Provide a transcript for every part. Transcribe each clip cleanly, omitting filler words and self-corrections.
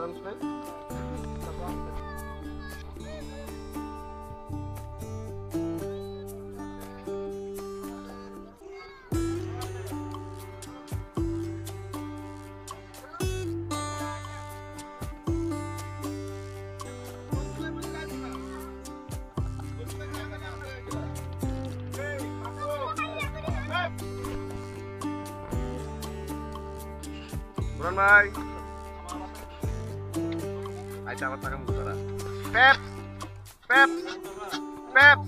Transfer ভাই আইসা আমার টাকা মুখ করা পেপ পেপ পেপ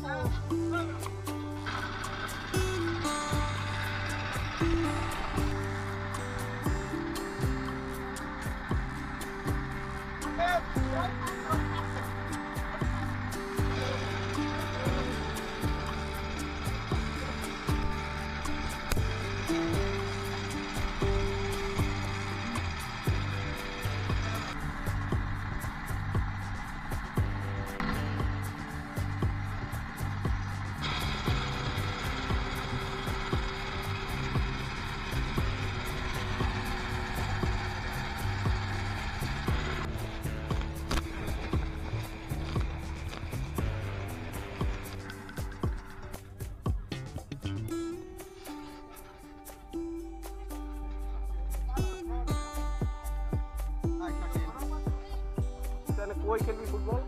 কই খেলবি ফুটবল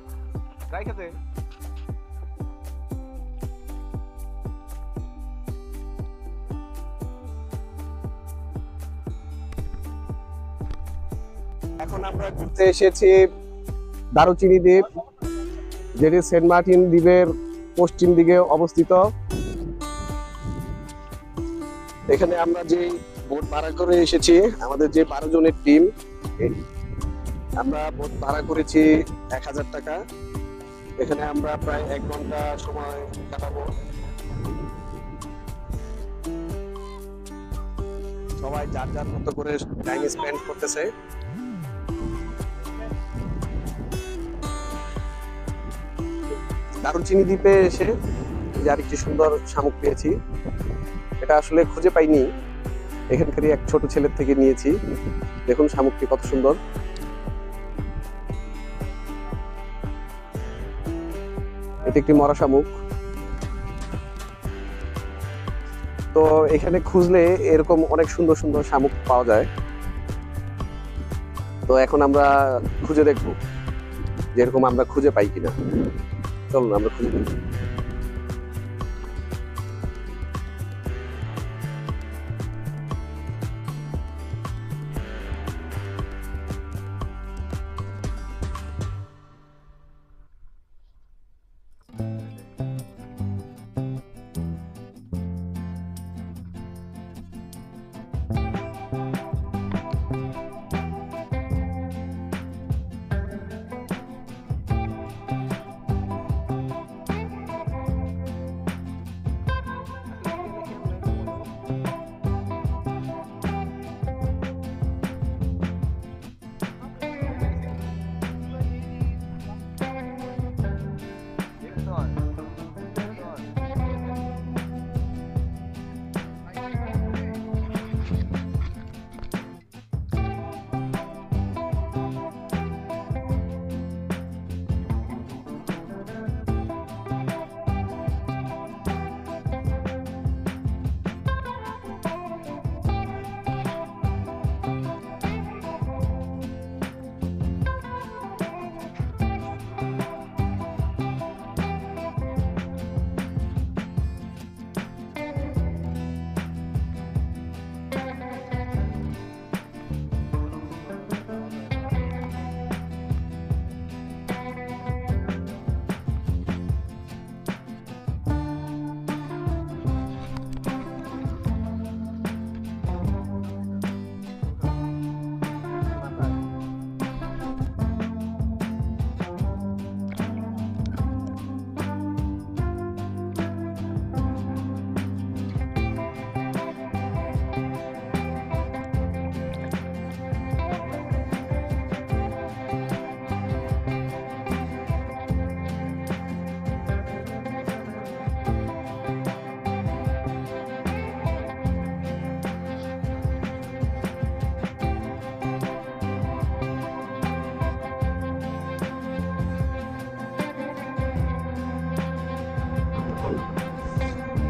গাই খেতে এখন আমরা ঘুরতে এসেছি দারুচিনি দ্বীপ, যেটি সেন্ট মার্টিন দ্বীপের পশ্চিম দিকে অবস্থিত। এখানে আমরা যে বোট ভাড়া করে এসেছি, আমাদের যে 12 জনের টিম, আমরা বোট ভাড়া করেছি 1000 টাকা। এখানে আমরা প্রায় 1 ঘন্টা সময় কাটাবো। সবাই যার যার মতো করে টাইম স্পেন্ড করতেছে। দারুচিনি দ্বীপে এসে যার একটি সুন্দর শামুক পেয়েছি, এটা আসলে খুঁজে পাইনি, এখানকারই এক ছোট ছেলের থেকে নিয়েছি। দেখুন শামুকটি কত সুন্দর। এটি একটি মরা শামুক। তো এখানে খুঁজলে এরকম অনেক সুন্দর সুন্দর শামুক পাওয়া যায়। তো এখন আমরা খুঁজে দেখব যেরকম আমরা খুঁজে পাই কিনা। চলুন আমরা খুঁজে দেখি।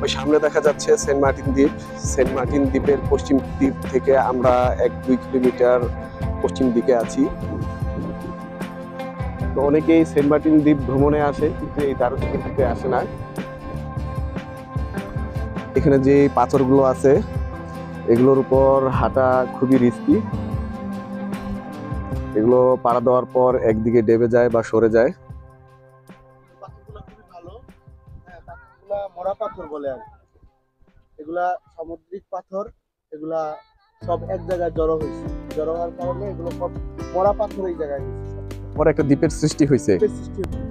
ওই সামনে দেখা যাচ্ছে সেন্ট মার্টিন দ্বীপ। সেন্ট মার্টিন দ্বীপের পশ্চিম দ্বীপ থেকে আমরা 1-2 কিলোমিটার পশ্চিম দিকে আছি। তো অনেকেই সেন্ট মার্টিন দ্বীপ ভ্রমণে আসে, কিন্তু এই দারুচিনি দ্বীপে আসে না। এখানে যে পাথরগুলো আছে এগুলোর উপর হাঁটা খুবই রিস্কি। এগুলো পাড়া দেওয়ার পর একদিকে ডেবে যায় বা সরে যায়। পাথরগুলো খুবই ভালো। হ্যাঁ, পাথরগুলা মরা পাথর বলে আর কি। এগুলা সামুদ্রিক পাথর। এগুলা সব এক জায়গায় জড়ো হয়েছে। জড়ো হওয়ার কারণে এগুলো সব মরা পাথর এই জায়গায় হয়েছে। পরে একটা দ্বীপের সৃষ্টি হয়েছে। সৃষ্টি হয়েছে।